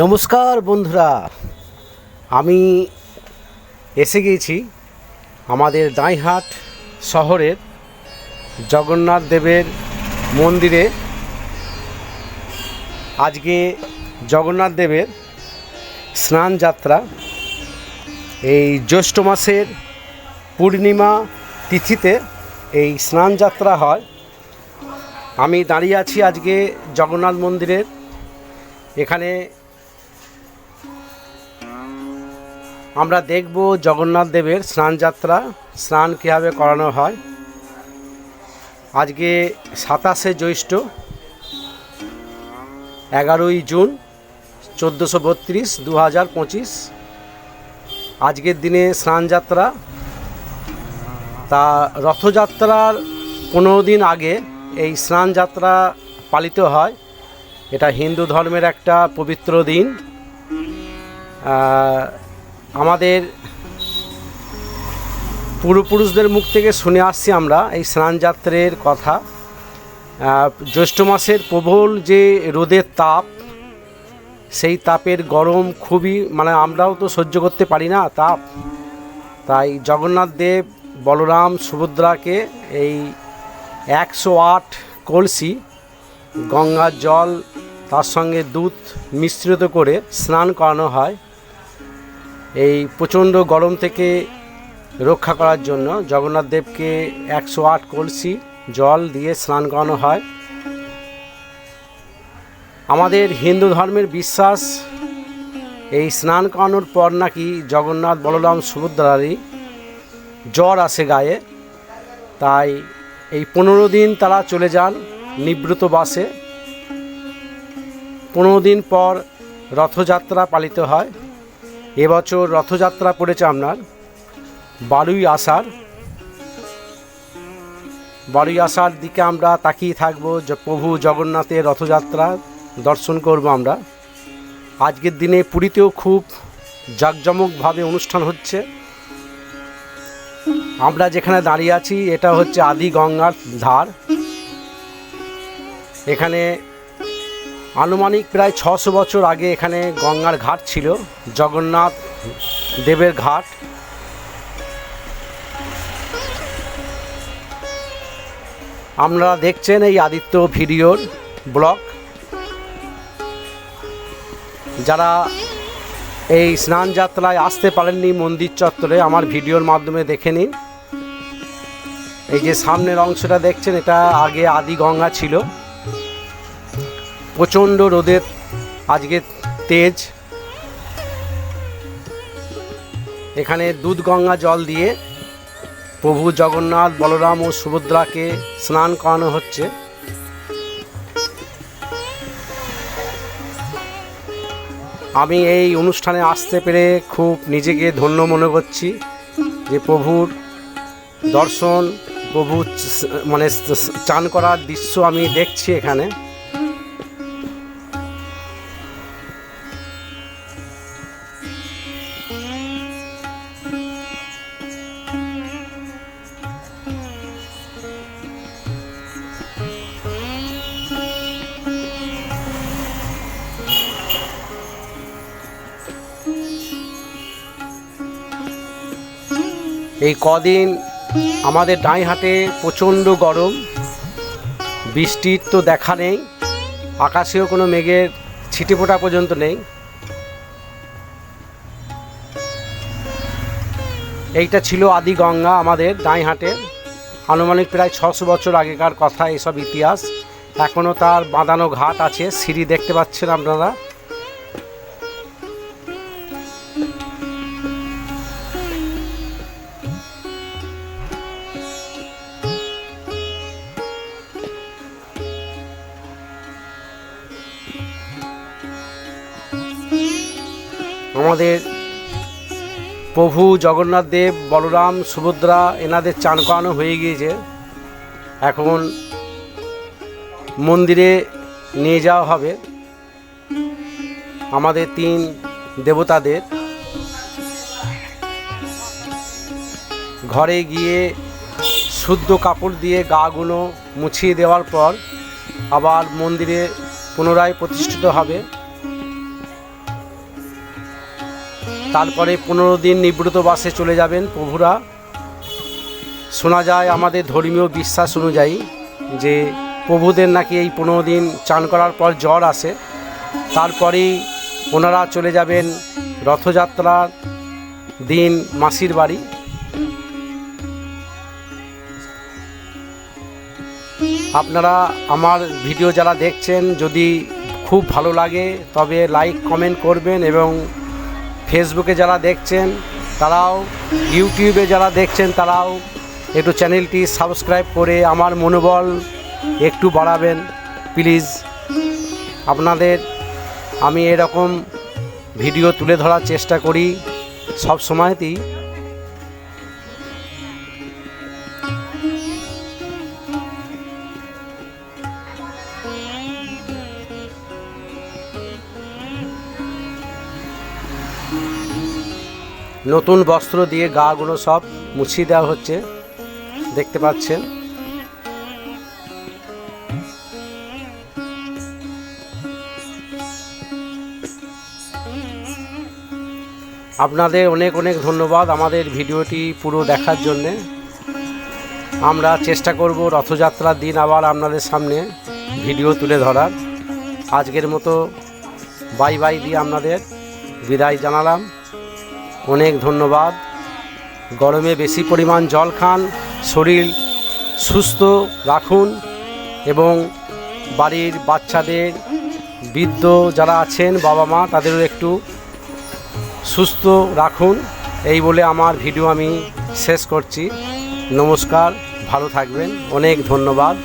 নমস্কার বন্ধুরা, আমি এসে গেছি আমাদের দাঁইহাট শহরের জগন্নাথ দেবের মন্দিরে। আজকে জগন্নাথ দেবের স্নান যাত্রা, এই জ্যৈষ্ঠ মাসের পূর্ণিমা তিথিতে এই স্নান যাত্রা হয়। আমি দাঁড়িয়ে আছি আজকে জগন্নাথ মন্দিরের এখানে। আমরা দেখব জগন্নাথ দেবের স্নান যাত্রা, স্নান কীভাবে করানো হয়। আজকে 27শে জ্যৈষ্ঠ, 11ই জুন 1432, 2025 আজকের দিনে স্নান যাত্রা। তা রথযাত্রার 15 দিন আগে এই স্নান যাত্রা পালিত হয়। এটা হিন্দু ধর্মের একটা পবিত্র দিন। আমাদের পূর্বপুরুষদের মুখ থেকে শুনে আসছি আমরা এই স্নান যাত্রার কথা। জ্যৈষ্ঠ মাসের প্রবল যে রোদের তাপ, সেই তাপের গরম খুবই, আমরাও তো সহ্য করতে পারি না তাপ। তাই জগন্নাথ দেব বলরাম সুভদ্রাকে এই 108 কলসি গঙ্গার জল তার সঙ্গে দুধ মিশ্রিত করে স্নান করানো হয়। এই প্রচণ্ড গরম থেকে রক্ষা করার জন্য জগন্নাথ দেবকে 108 কলসি জল দিয়ে স্নান করানো হয়। আমাদের হিন্দু ধর্মের বিশ্বাস, এই স্নান করানোর পর নাকি জগন্নাথ বলরাম সুভদ্রারই জ্বর আসে গায়ে। তাই এই 15 দিন তারা চলে যান নিবৃত বাসে। 15 দিন পর রথযাত্রা পালিত হয়। এবছর রথযাত্রা পড়েছে আপনার 12ই আষাঢ়। 12ই আষাঢ় দিকে আমরা তাকিয়ে থাকবো যে প্রভু জগন্নাথের রথযাত্রা দর্শন করব আমরা। আজকের দিনে পুরীতেও খুব জাঁকজমকভাবে অনুষ্ঠান হচ্ছে। আমরা যেখানে দাঁড়িয়ে আছি এটা হচ্ছে আদি গঙ্গার ধার। এখানে আনুমানিক প্রায় 600 বছর আগে এখানে গঙ্গার ঘাট ছিল, জগন্নাথ দেবের ঘাট। আপনারা দেখছেন এই আদিত্য ভিডিওর ব্লগ। যারা এই স্নান যাত্রায় আসতে পারেননি মন্দির চত্বরে, আমার ভিডিওর মাধ্যমে দেখে নিন। এই যে সামনের অংশটা দেখছেন, এটা আগে আদি গঙ্গা ছিল। প্রচণ্ড রোদের আজকে তেজ। এখানে দুধ গঙ্গা জল দিয়ে প্রভু জগন্নাথ বলরাম ও সুভদ্রাকে স্নান করানো হচ্ছে। আমি এই অনুষ্ঠানে আসতে পেরে খুব নিজেকে ধন্য মনে করছি যে প্রভুর দর্শন, প্রভু চান করার দৃশ্য আমি দেখছি এখানে। এই কদিন আমাদের দাঁইহাটে প্রচণ্ড গরম, বৃষ্টির তো দেখা নেই, আকাশেও কোনো মেঘের ছিটেফোঁটা পর্যন্ত নেই। এইটা ছিল আদি গঙ্গা আমাদের দাঁইহাটে। আনুমানিক প্রায় 600 বছর আগেকার কথা এসব ইতিহাস। এখনও তার বাঁধানো ঘাট আছে, সিঁড়ি দেখতে পাচ্ছেন আপনারা। আমাদের প্রভু জগন্নাথ দেব বলরাম সুভদ্রা এনাদের চান করানো হয়ে গিয়েছে। এখন মন্দিরে নিয়ে যাওয়া হবে আমাদের 3 দেবতাদের। ঘরে গিয়ে শুদ্ধ কাপড় দিয়ে গাগুলো মুছিয়ে দেওয়ার পর আবার মন্দিরে পুনরায় প্রতিষ্ঠিত হবে। তারপরে 15 দিন নিবৃত বাসে চলে যাবেন প্রভুরা। শোনা যায় আমাদের ধর্মীয় বিশ্বাস অনুযায়ী যে প্রভুদের নাকি এই 15 দিন চান করার পর জ্বর আসে, তারপরেই ওনারা চলে যাবেন রথযাত্রার দিন মাসির বাড়ি। আপনারা আমার ভিডিও যারা দেখছেন, যদি খুব ভালো লাগে তবে লাইক কমেন্ট করবেন, এবং ফেসবুকে যারা দেখছেন তারাও, ইউটিউবে যারা দেখছেন তারাও একটু চ্যানেলটি সাবস্ক্রাইব করে আমার মনোবল একটু বাড়াবেন প্লিজ। আপনাদের আমি এরকম ভিডিও তুলে ধরার চেষ্টা করি সব সময়তেই। নতুন বস্ত্র দিয়ে গাগুলো সব মুছিয়ে দেওয়া হচ্ছে, দেখতে পাচ্ছেন। আপনাদের অনেক অনেক ধন্যবাদ আমাদের ভিডিওটি পুরো দেখার জন্যে। আমরা চেষ্টা করব রথযাত্রার দিন আবার আপনাদের সামনে ভিডিও তুলে ধরার। আজকের মতো বাই বাই দিয়ে আপনাদের বিদায় জানালাম। অনেক ধন্যবাদ। গরমে বেশি পরিমাণ জল খান, শরীর সুস্থ রাখুন, এবং বাড়ির বাচ্চাদের, বৃদ্ধ যারা আছেন বাবা মা, তাদেরও একটু সুস্থ রাখুন। এই বলে আমার ভিডিও আমি শেষ করছি। নমস্কার, ভালো থাকবেন, অনেক ধন্যবাদ।